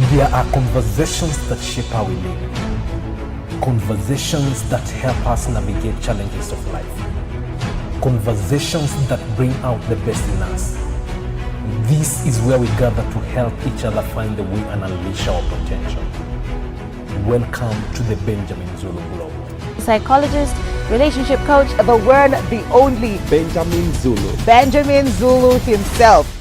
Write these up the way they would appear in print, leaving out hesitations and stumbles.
There are conversations that shape how we live. Conversations that help us navigate challenges of life. Conversations that bring out the best in us. This is where we gather to help each other find the way and unleash our potential. Welcome to the Benjamin Zulu Globe. Psychologist, relationship coach, the one, the only Benjamin Zulu. Benjamin Zulu himself.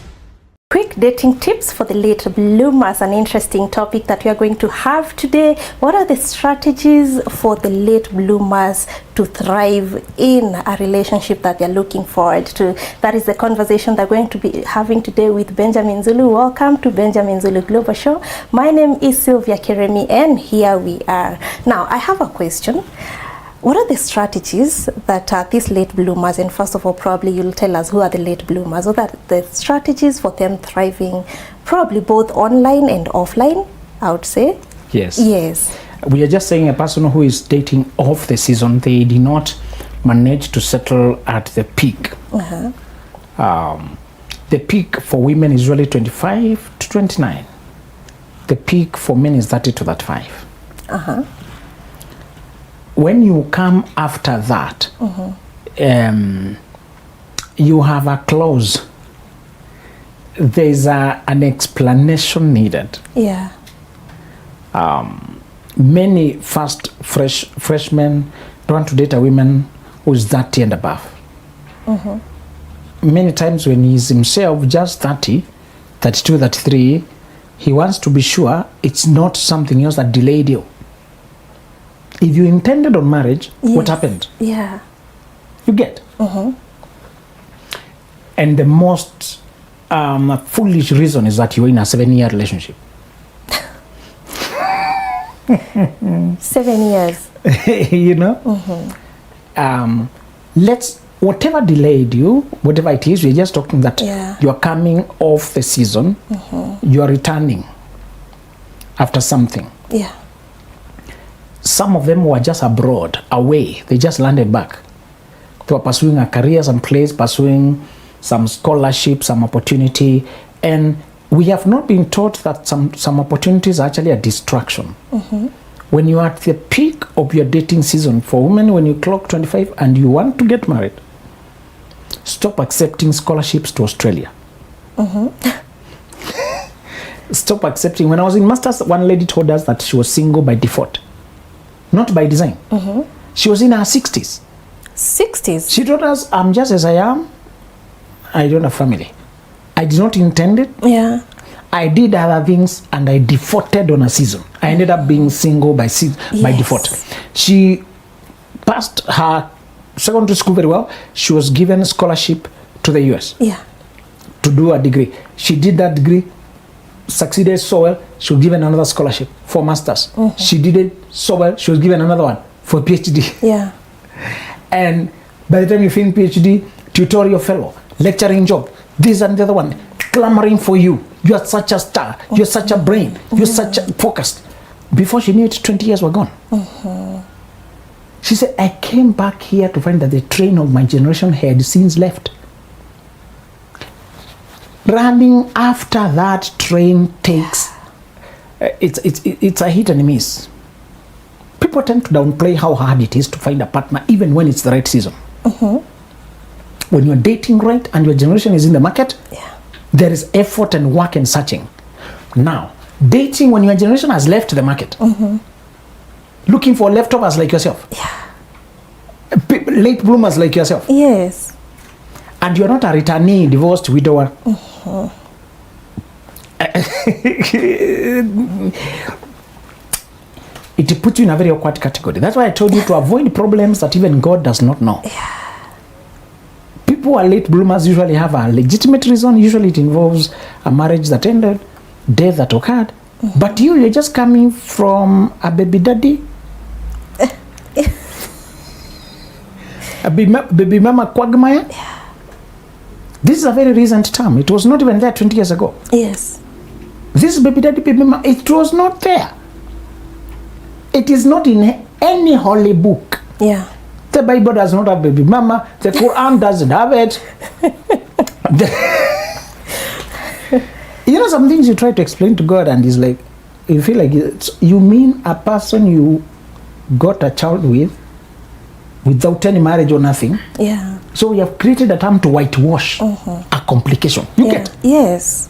Quick dating tips for the late bloomers, an interesting topic that we are going to have today. What are the strategies for the late bloomers to thrive in a relationship that they're looking forward to? That is the conversation that we're going to be having today with Benjamin Zulu. Welcome to Benjamin Zulu Global Show. My name is Sylvia Keremi and here we are. Now, I have a question. What are the strategies that these late bloomers, and first of all, probably you'll tell us who are the late bloomers, what are the strategies for them thriving, probably both online and offline, I would say? Yes. Yes. We are just saying a person who is dating off the season, they did not manage to settle at the peak. The peak for women is really 25 to 29. The peak for men is 30 to 35. When you come after that, you have a clause. There's an explanation needed. Yeah. Many freshmen don't want to date a woman who's 30 and above. Many times when he's himself just 30, 32, 33, he wants to be sure it's not something else that delayed you. If you intended on marriage, what happened? Yeah. You get. And the most foolish reason is that you're in a 7-year relationship. 7 years. You know? Whatever delayed you, whatever it is, we're just talking that you're coming off the season, you're returning after something. Yeah. Some of them were just abroad, away. They just landed back. They were pursuing a career someplace, pursuing some scholarship, some opportunity. And we have not been taught that some opportunities are actually a distraction. When you are at the peak of your dating season, for women, when you clock 25 and you want to get married, stop accepting scholarships to Australia. Stop accepting. When I was in Masters, one lady told us that she was single by default. Not by design. She was in her 60s. 60s? She told us, I'm just as I am. I don't have family. I did not intend it. Yeah. I did other things and I defaulted on a season. I ended up being single by default. She passed her secondary school very well. She was given a scholarship to the US. Yeah. To do a degree. She did that degree, succeeded so well, she was given another scholarship for masters. She did it so well, she was given another one for PhD. Yeah. And by the time you finish PhD, tutorial fellow, lecturing job, this and the other one, clamoring for you. You are such a star, you're such a brain, you're such a focused. Before she knew it, 20 years were gone. She said, I came back here to find that the train of my generation had since left. Running after that train takes, it's a hit and miss. People tend to downplay how hard it is to find a partner even when it's the right season. When you're dating right and your generation is in the market, there is effort and work and searching. Now, dating when your generation has left the market, looking for leftovers like yourself, late bloomers like yourself. Yes. And you're not a returnee, divorced widower. It puts you in a very awkward category. That's why I told you to avoid problems that even God does not know. People who are late bloomers usually have a legitimate reason. Usually it involves a marriage that ended, death that occurred. But you're just coming from a baby daddy. A baby mama quagmire. This is a very recent term. It was not even there 20 years ago. Yes. This baby daddy, baby mama, it was not there. It is not in any holy book. Yeah. The Bible does not have baby mama. The Quran doesn't have it. You know, some things you try to explain to God and he's like, you feel like you mean a person you got a child with without any marriage or nothing. Yeah. So we have created a term to whitewash a complication. You Yeah. get? Yes.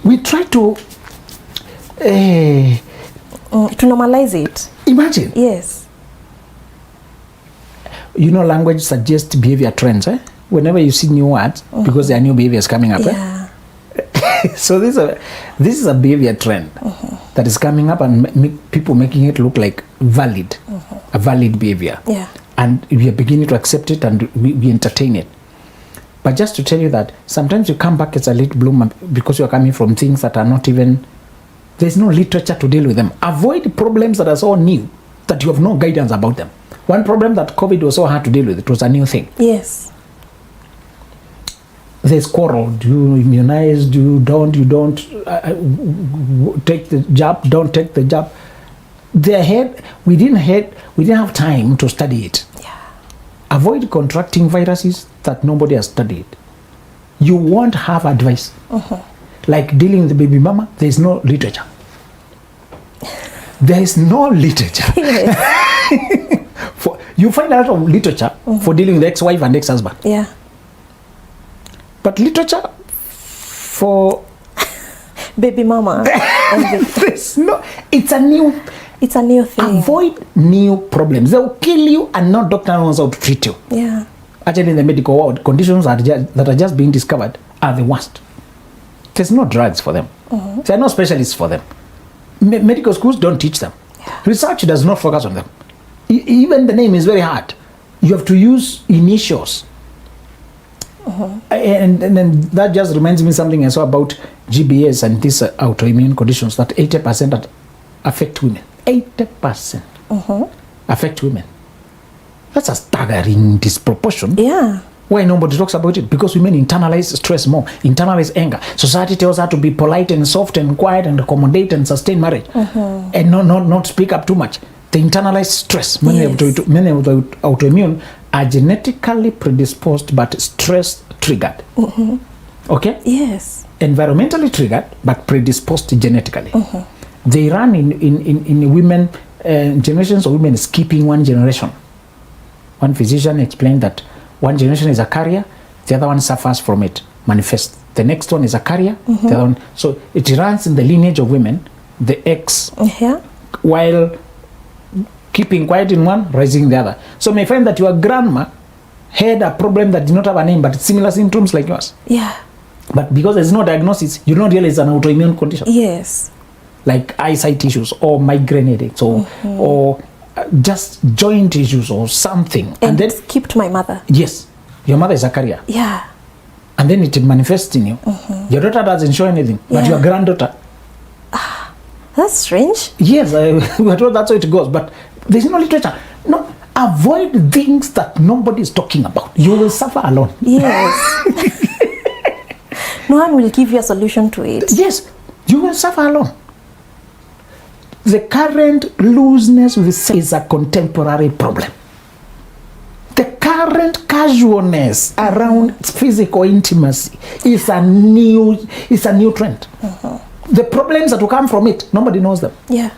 We try to To normalize it. imagine. Yes. You know, language suggests behavior trends. Whenever you see new words, because there are new behaviors coming up. Yeah. So this is a behavior trend that is coming up, and people making it look like valid, a valid behavior. Yeah. And we are beginning to accept it, and we entertain it. But just to tell you that sometimes you come back as a late bloomer because you are coming from things that are not even, there's no literature to deal with them. Avoid problems that are so new that you have no guidance about them. One problem that COVID was so hard to deal with, it was a new thing. Yes. There's quarrel. Do you immunize? Do you don't? You don't take the jab? Don't take the jab. We didn't have time to study it. Yeah. Avoid contracting viruses that nobody has studied. You won't have advice. Like dealing with the baby mama, there is no literature. There is no literature. Yes. You find a lot of literature for dealing with ex-wife and ex-husband. Yeah. But literature for Baby mama. there's no, it's a new thing. avoid new problems. They'll kill you, and not doctor knows how to treat you. Yeah. Actually, in the medical world, conditions that are just being discovered are the worst. There's no drugs for them. There are no specialists for them. Medical schools don't teach them. Yeah. Research does not focus on them. Even the name is very hard. You have to use initials. And then that just reminds me something I saw about GBS and these autoimmune conditions, that 80% that affect women. 80% affect women. That's a staggering disproportion. Yeah. Why nobody talks about it? Because women internalize stress more, internalize anger. Society tells her to be polite and soft and quiet and accommodate and sustain marriage, and not speak up too much. They internalize stress. Many of the autoimmune are genetically predisposed but stress triggered. Okay? Yes. Environmentally triggered but predisposed genetically. They run in women, generations of women skipping one generation. One physician explained that one generation is a carrier, the other one suffers from it, manifests. The next one is a carrier, the other one. So it runs in the lineage of women, the X, while keeping quiet in one, rising in the other. So you may find that your grandma had a problem that did not have a name, but similar symptoms like yours. Yeah. But because there's no diagnosis, you don't realize it's an autoimmune condition. Yes. Like eyesight issues or migraine headaches or just joint issues or something. And then skipped my mother. Yes. Your mother is a carrier. Yeah. And then it manifests in you. Your daughter doesn't show anything, but your granddaughter. That's strange. Yes, we are told that's how it goes, but there's no literature. No, avoid things that nobody is talking about. You will suffer alone. Yes. No one will give you a solution to it. Yes, you will suffer alone. The current looseness with sex is a contemporary problem. The current casualness around physical intimacy is a new trend. The problems that will come from it, nobody knows them. Yeah.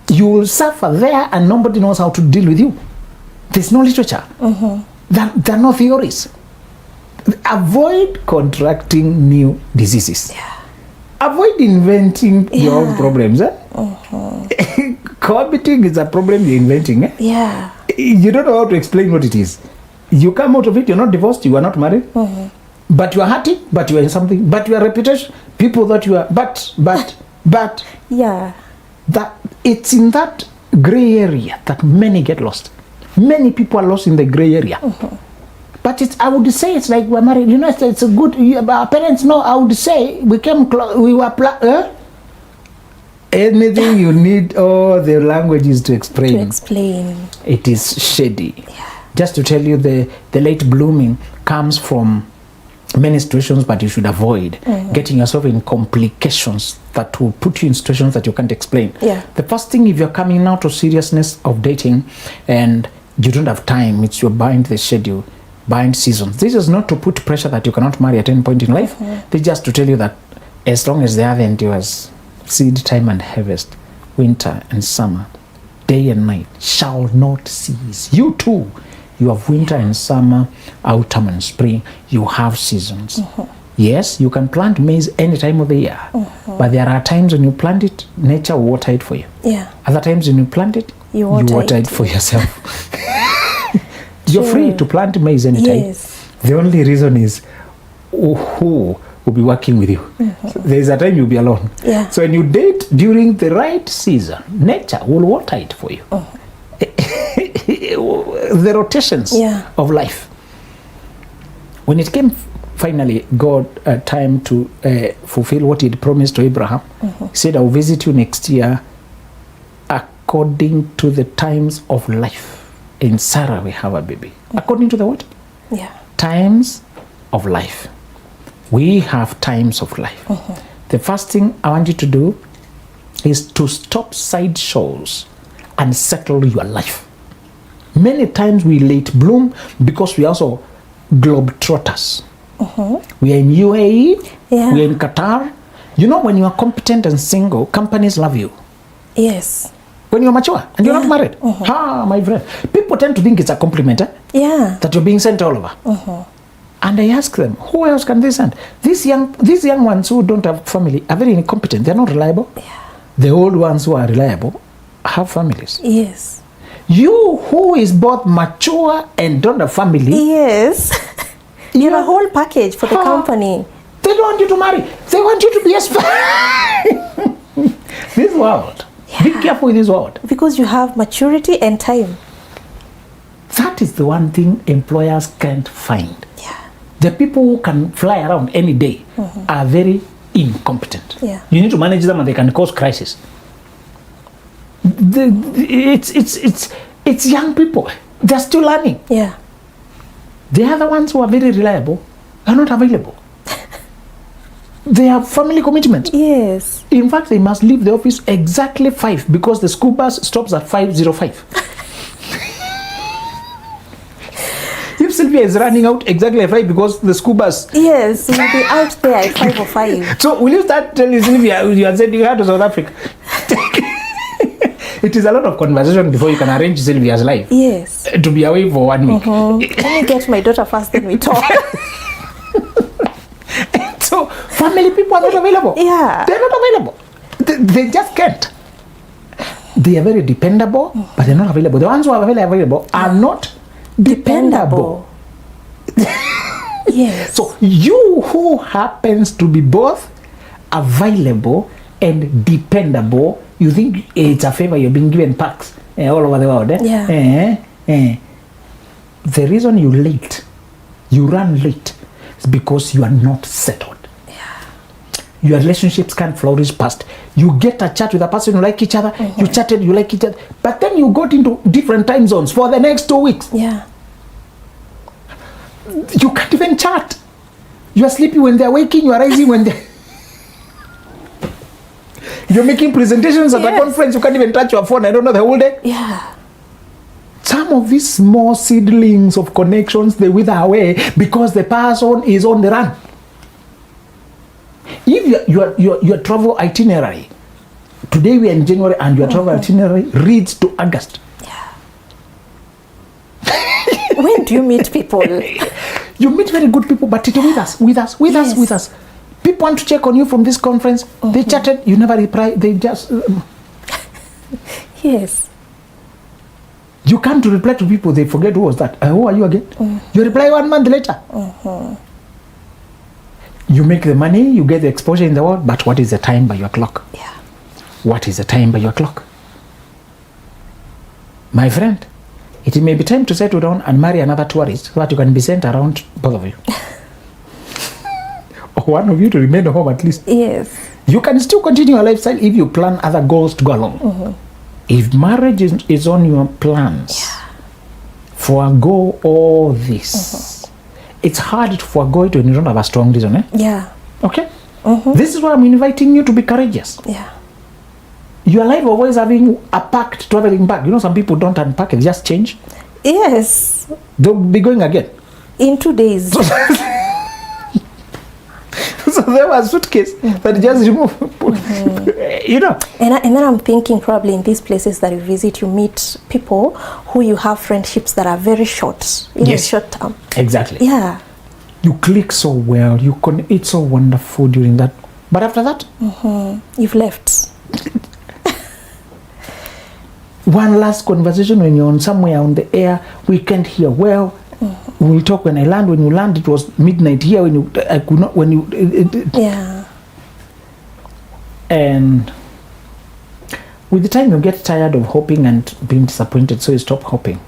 You will suffer there, and nobody knows how to deal with you. There's no literature. There are no theories. Avoid contracting new diseases. Yeah. Avoid inventing your own problems. Cohabiting is a problem you're inventing. Yeah. You don't know how to explain what it is. You come out of it, you're not divorced, you are not married, but you are hurting, but you are in something, but your reputation, people that you are, but, Yeah. that it's in that gray area that many get lost. Many people are lost in the gray area. But I would say it's like we're married. You know, it's a good. Our parents know. I would say we came close. We were. Anything you need, all the languages to explain. It is shady. Yeah. Just to tell you, the late blooming comes from many situations, but you should avoid getting yourself in complications that will put you in situations that you can't explain. Yeah. The first thing, if you're coming out of seriousness of dating and you don't have time, it's you're behind the schedule, behind seasons. This is not to put pressure that you cannot marry at any point in life. This is just to tell you that as long as the other endures, seed time and harvest, winter and summer, day and night shall not cease. You too, you have winter and summer, autumn and spring. You have seasons. Yes, you can plant maize any time of the year, but there are times when you plant it, nature will water it for you. Yeah. Other times when you plant it, You you water water it. it for yourself. You're free to plant maize anytime. Yes. The only reason is who will be working with you. So there's a time you'll be alone. Yeah. So when you date during the right season, nature will water it for you. The rotations Yeah. of life. When it came finally God time to fulfill what he'd promised to Abraham, he said, I'll visit you next year according to the times of life. In Sarah we have a baby. According to the what? Yeah. Times of life. We have times of life. The first thing I want you to do is to stop side shows and settle your life. Many times we late bloom because we also globetrotters. We are in UAE, Yeah. we are in Qatar. You know, when you are competent and single, companies love you. Yes. When you're mature and you're not Yeah. married, my friend, people tend to think it's a compliment Yeah. that you're being sent all over. And I ask them, who else can they send? These young ones who don't have family are very incompetent. They're not reliable. The old ones who are reliable have families. Yes. You who is both mature and don't have family, Yes. You're a whole package for the company. they don't want you to marry. They want you to be a spy. This world. Be careful with this world. Because you have maturity and time. That is the one thing employers can't find. Yeah. The people who can fly around any day are very incompetent. Yeah. You need to manage them and they can cause crisis. It's young people. They're still learning. Yeah. The other ones who are very reliable are not available. They have family commitment. Yes. In fact, they must leave the office exactly 5 because the school bus stops at 5:05. If Sylvia is running out exactly at 5 because the school bus. Yes. You'll be out there at 5 or 5. So will you start telling Sylvia you are sending her to South Africa? It is a lot of conversation before you can arrange Sylvia's life Yes. to be away for 1 week. Let me get my daughter first, then we talk. So family people are not available. Yeah. They're not available. They just can't. They are very dependable, but they're not available. The ones who are available are not dependable. Yes. So you who happens to be both available and dependable, you think it's a favor you're being given packs all over the world. Yeah. The reason you run late, is because you are not settled. Your relationships can't flourish past. You get a chat with a person, you like each other, you chatted, you like each other, but then you got into different time zones for the next 2 weeks. Yeah. You can't even chat. You are sleepy when they're waking, you are rising when they're... You're making presentations at a Yes. conference, you can't even touch your phone, I don't know, the whole day. Yeah. Some of these small seedlings of connections, they wither away because the person is on the run. If your travel itinerary, today we are in January and your travel itinerary reads to August. When do you meet people? You meet very good people, but it with us. People want to check on you from this conference. They chatted, you never reply. They just... Yes. You come to reply to people, they forget who was that. Who are you again? You reply 1 month later. You make the money, you get the exposure in the world, but what is the time by your clock? Yeah. What is the time by your clock? My friend, it may be time to settle down and marry another tourist so that you can be sent around, both of you. Or one of you to remain home at least. Yes. You can still continue your lifestyle if you plan other goals to go along. If marriage is on your plans, forego all this. It's hard to forego it when you don't have a strong reason. Yeah. Okay? This is why I'm inviting you to be courageous. Yeah. Your life always having a packed traveling bag. You know, some people don't unpack, they just change. Yes. They'll be going again. In 2 days. So of them are suitcase that just remove. You know. And then I'm thinking probably in these places that you visit, you meet people who you have friendships that are very short, Yes. short term. Exactly. Yeah. You click so well. You can eat so wonderful during that. But after that, You've left. one last conversation when you're on somewhere on the air, we can't hear well. We'll talk when I land. When you land, it was midnight here. When you, I could not. When you, Yeah. and with the time you get tired of hoping and being disappointed, so you stop hoping.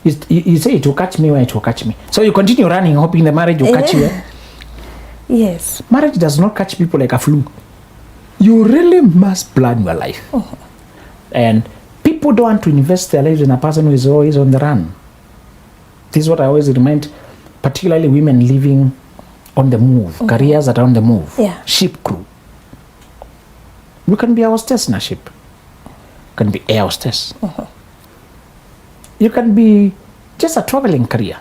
You say it will catch me where it will catch me. So you continue running, hoping the marriage will catch you. Yes. Marriage does not catch people like a flu. You really must plan your life. And people don't want to invest their lives in a person who is always on the run. This is what I always remind, particularly women living on the move, careers that are on the move, Yeah. ship crew. You can be a hostess in a ship. You can be air hostess. You can be just a traveling career.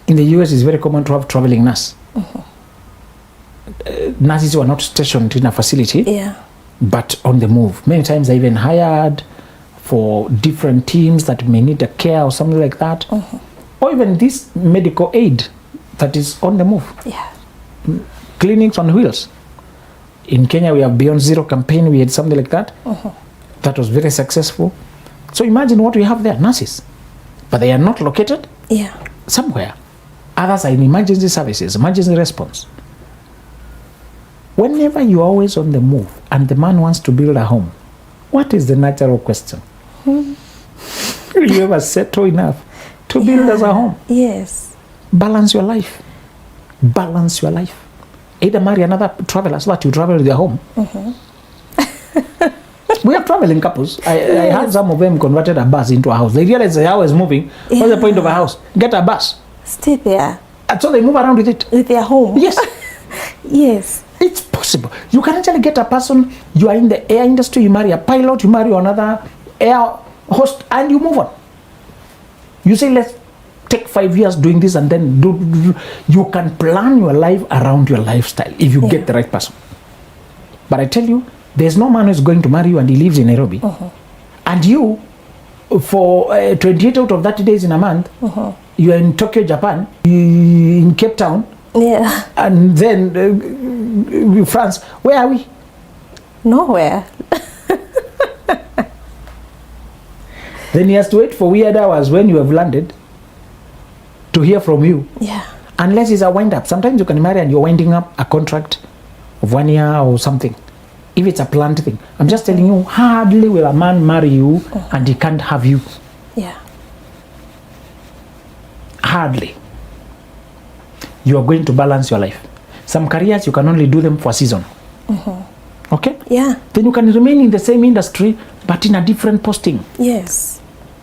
In the US, it's very common to have traveling nurse. Nurses who are not stationed in a facility, Yeah. but on the move. Many times they're even hired for different teams that may need a care or something like that. Or even this medical aid that is on the move. Yeah. Clinics on wheels. In Kenya, we have Beyond Zero campaign. We had something like that. That was very successful. So imagine what we have there, nurses. But they are not located Yeah. somewhere. Others are in emergency services, emergency response. Whenever you're always on the move and the man wants to build a home, what is the natural question? Will you ever settle enough to build us a home? Yes. Balance your life. Balance your life. Either marry another traveler so that you travel to their home. We have traveling couples. I had some of them converted a bus into a house. They realized the house is moving. What's the point of a house? Get a bus. Stay there And so they move around with it. with their home. Yes. Yes. It's possible. You can actually get a person, you are in the air industry, you marry a pilot, you marry another air host, and you move on. You say, let's take 5 years doing this, and then do. You can plan your life around your lifestyle if you get the right person. But I tell you, there's no man who's going to marry you and he lives in Nairobi. And you, for 28 out of 30 days in a month, you are in Tokyo, Japan, in Cape Town, Yeah. and then France. Where are we? Nowhere. Then he has to wait for weird hours when you have landed to hear from you. Yeah. Unless it's a wind up. Sometimes you can marry and you're winding up a contract of 1 year or something. If it's a planned thing. I'm just telling you, hardly will a man marry you and he can't have you. Yeah. Hardly. You are going to balance your life. Some careers you can only do them for a season. Okay? Yeah. Then you can remain in the same industry but in a different posting. Yes.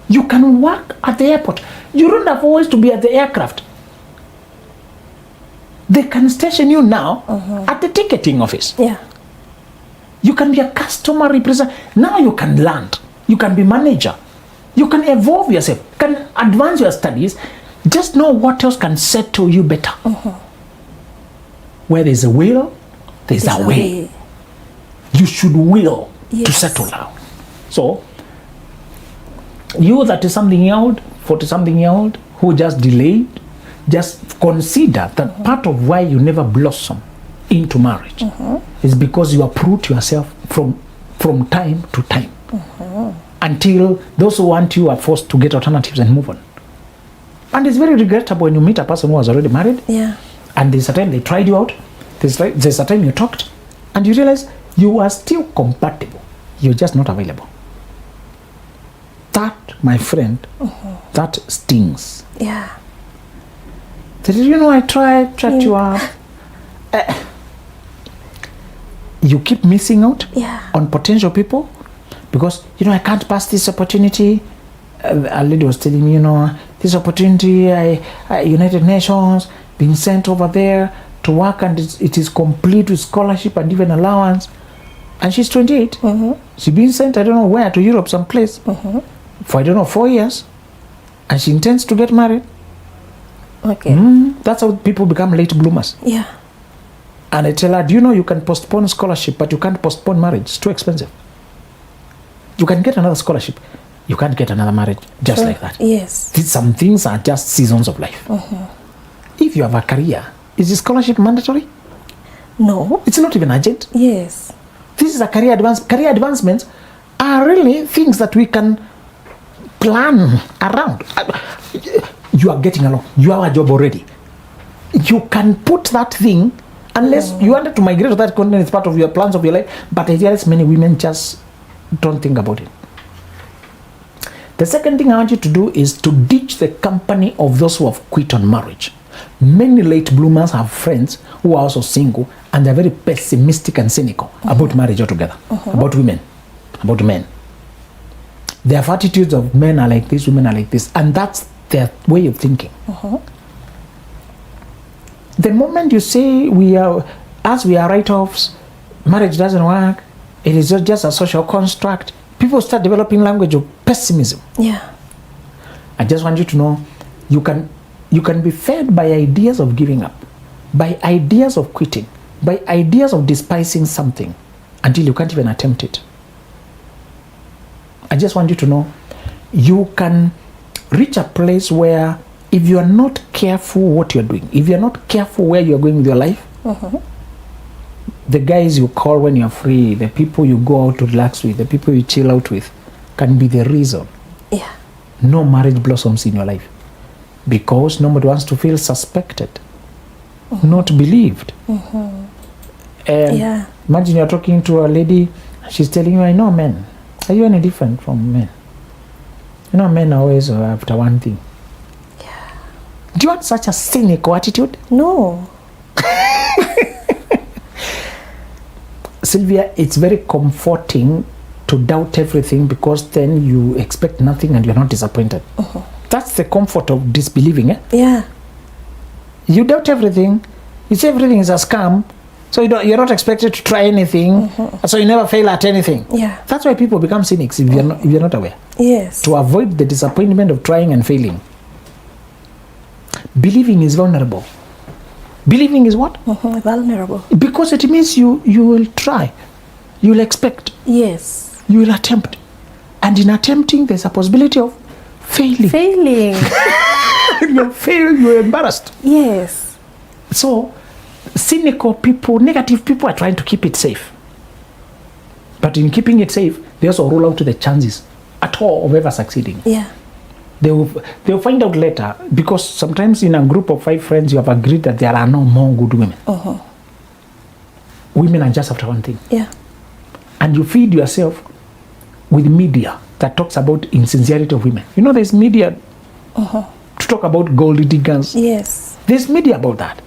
You can work at the airport. You don't have always to be at the aircraft. They can station you now at the ticketing office. Yeah. You can be a customer representative. Now you can land. You can be manager. You can evolve yourself. Can advance your studies. Just know what else can settle you better. Where there's a will, there's a way. You should will to Yes. settle down. So, you that is something year old, 40 something year old, who just delayed, just consider that part of why you never blossom into marriage is because you uproot yourself from time to time until those who want you are forced to get alternatives and move on. And it's very regrettable when you meet a person who was already married. Yeah. And there's a time they tried you out, there's a time you talked, and you realize you are still compatible. You're just not available. That, my friend, that stings. Yeah. Did you know I tried you up? You keep missing out Yeah. on potential people because, I can't pass this opportunity. A lady was telling me, this opportunity, United Nations, being sent over there to work, and it is complete with scholarship and even allowance. And she's 28. She's being sent, I don't know where, to Europe, someplace, for, 4 years. And she intends to get married. Okay. That's how people become late bloomers. Yeah. And I tell her, do you know you can postpone scholarship, but you can't postpone marriage? It's too expensive. You can get another scholarship. You can't get another marriage just like that. Yes. Some things are just seasons of life. If you have a career, is the scholarship mandatory? No. It's not even urgent. Yes. This is a career advance. Career advancements are really things that we can plan around. You are getting along. You have a job already. You can put that thing, unless you wanted to migrate to that continent, it's part of your plans of your life. But I realize many women just don't think about it. The second thing I want you to do is to ditch the company of those who have quit on marriage. Many late bloomers have friends who are also single, and they're very pessimistic and cynical about marriage altogether, about women, about men. Their attitudes of men are like this, women are like this, and that's their way of thinking. The moment you say we are write-offs, marriage doesn't work, it is just a social construct, people start developing language of pessimism. Yeah. I just want you to know you can be fed by ideas of giving up, by ideas of quitting, by ideas of despising something until you can't even attempt it. I just want you to know you can reach a place where if you are not careful what you're doing, if you're not careful where you're going with your life, the guys you call when you're free, the people you go out to relax with, the people you chill out with can be the reason no marriage blossoms in your life. Because nobody wants to feel suspected, not believed. And imagine you're talking to a lady, she's telling you, I know men. Are you any different from men? You know, men are always after one thing. Do you want such a cynical attitude? No. Sylvia, it's very comforting to doubt everything, because then you expect nothing and you're not disappointed. That's the comfort of disbelieving. Yeah. You doubt everything. You say everything is a scam, so you're not expected to try anything, so you never fail at anything. Yeah. That's why people become cynics if you're not aware. Yes. To avoid the disappointment of trying and failing. Believing is vulnerable. Believing is what? Vulnerable. Because it means you will try. You will expect. Yes. You will attempt. And in attempting, there's a possibility of failing. Failing. You fail, you're embarrassed. Yes. So, cynical people, negative people are trying to keep it safe. But in keeping it safe, they also rule out the chances at all of ever succeeding. Yeah. They'll find out later, because sometimes in a group of 5 friends, you have agreed that there are no more good women. Women are just after one thing. Yeah. And you feed yourself with media that talks about insincerity of women. You know, there's media to talk about gold diggers. Yes. There's media about that.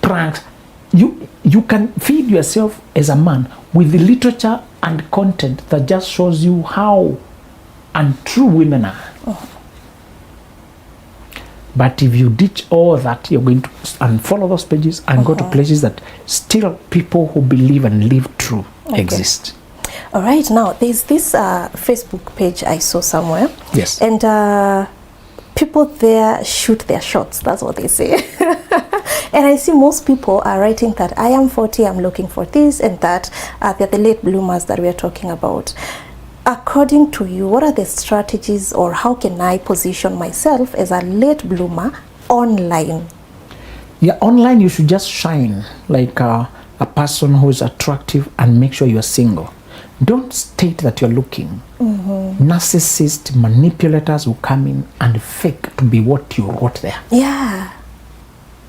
Pranks. You can feed yourself as a man with the literature and content that just shows you how untrue women are. But if you ditch all that, you're going to unfollow those pages and go to places that still people who believe and live true exist. All right. Now, there's this Facebook page I saw somewhere. Yes. And people there shoot their shots. That's what they say. And I see most people are writing that I am 40, I'm looking for this and that. They're the late bloomers that we are talking about. According to you, what are the strategies, or how can I position myself as a late bloomer online? Yeah, online you should just shine like a person who is attractive and make sure you're single. Don't state that you're looking. Narcissist manipulators will come in and fake to be what you wrote there. Yeah.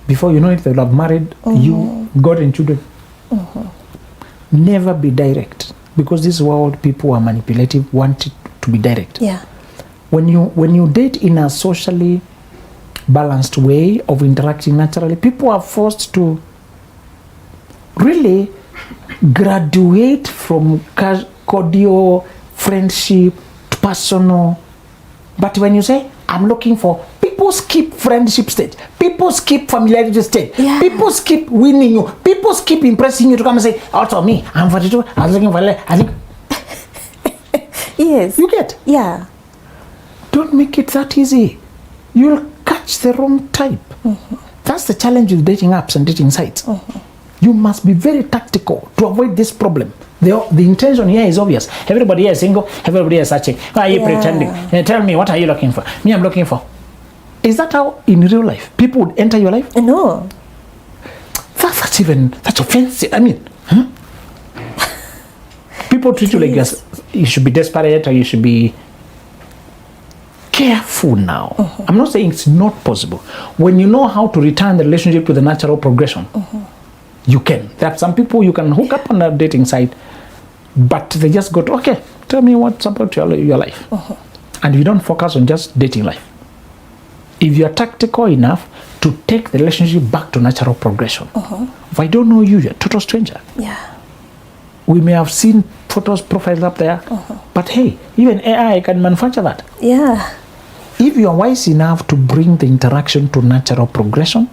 Before you know it, they'll have married you, God and children. Never be direct, because this world, people are manipulative, want it to be direct. Yeah. When you date in a socially balanced way of interacting naturally, people are forced to really graduate from cordial friendship to personal. But when you say, I'm looking for, people skip friendship stage, people skip familiarity stage, people skip winning you, people skip impressing you to come and say, also me, I'm 42, I was looking for, I think. Yes. You get? Yeah. Don't make it that easy. You'll catch match the wrong type. That's the challenge with dating apps and dating sites. You must be very tactical to avoid this problem. The intention here is obvious. Everybody here is single, everybody is searching. Why are you pretending? Tell me, what are you looking for? Me, I'm looking for. Is that how in real life people would enter your life? No. That's offensive. I mean, people treat you like you should be desperate or you should be careful now. I'm not saying it's not possible. When you know how to return the relationship to the natural progression, you can. There are some people you can hook up on a dating site, but they just go to, okay, tell me what's about your life. And you don't focus on just dating life. If you're tactical enough to take the relationship back to natural progression, if I don't know you, you're a total stranger. Yeah. We may have seen photos, profiles up there, but hey, even AI can manufacture that. Yeah. If you are wise enough to bring the interaction to natural progression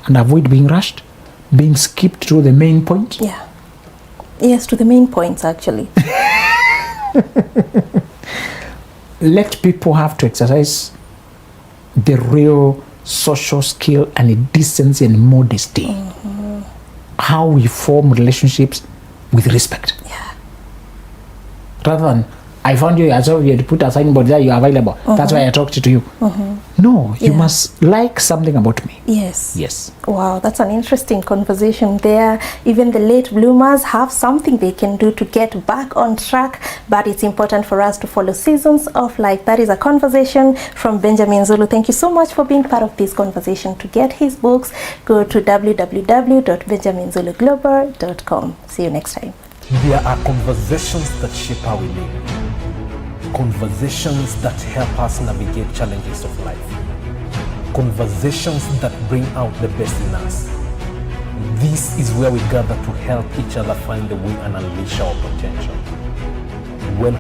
and avoid being rushed, being skipped to the main point. Yeah. Yes, to the main points actually. Let people have to exercise the real social skill and decency and modesty. How we form relationships with respect. Yeah. Rather than, I found you, as well, you had to put a signboard there, you're available. That's why I talked to you. No, you must like something about me. Yes. Yes. Wow, that's an interesting conversation there. Even the late bloomers have something they can do to get back on track, but it's important for us to follow seasons of life. That is a conversation from Benjamin Zulu. Thank you so much for being part of this conversation. To get his books, go to www.benjaminzuluglobal.com. See you next time. There are conversations that shape how we live. Conversations that help us navigate challenges of life. Conversations that bring out the best in us. This is where we gather to help each other find the way and unleash our potential.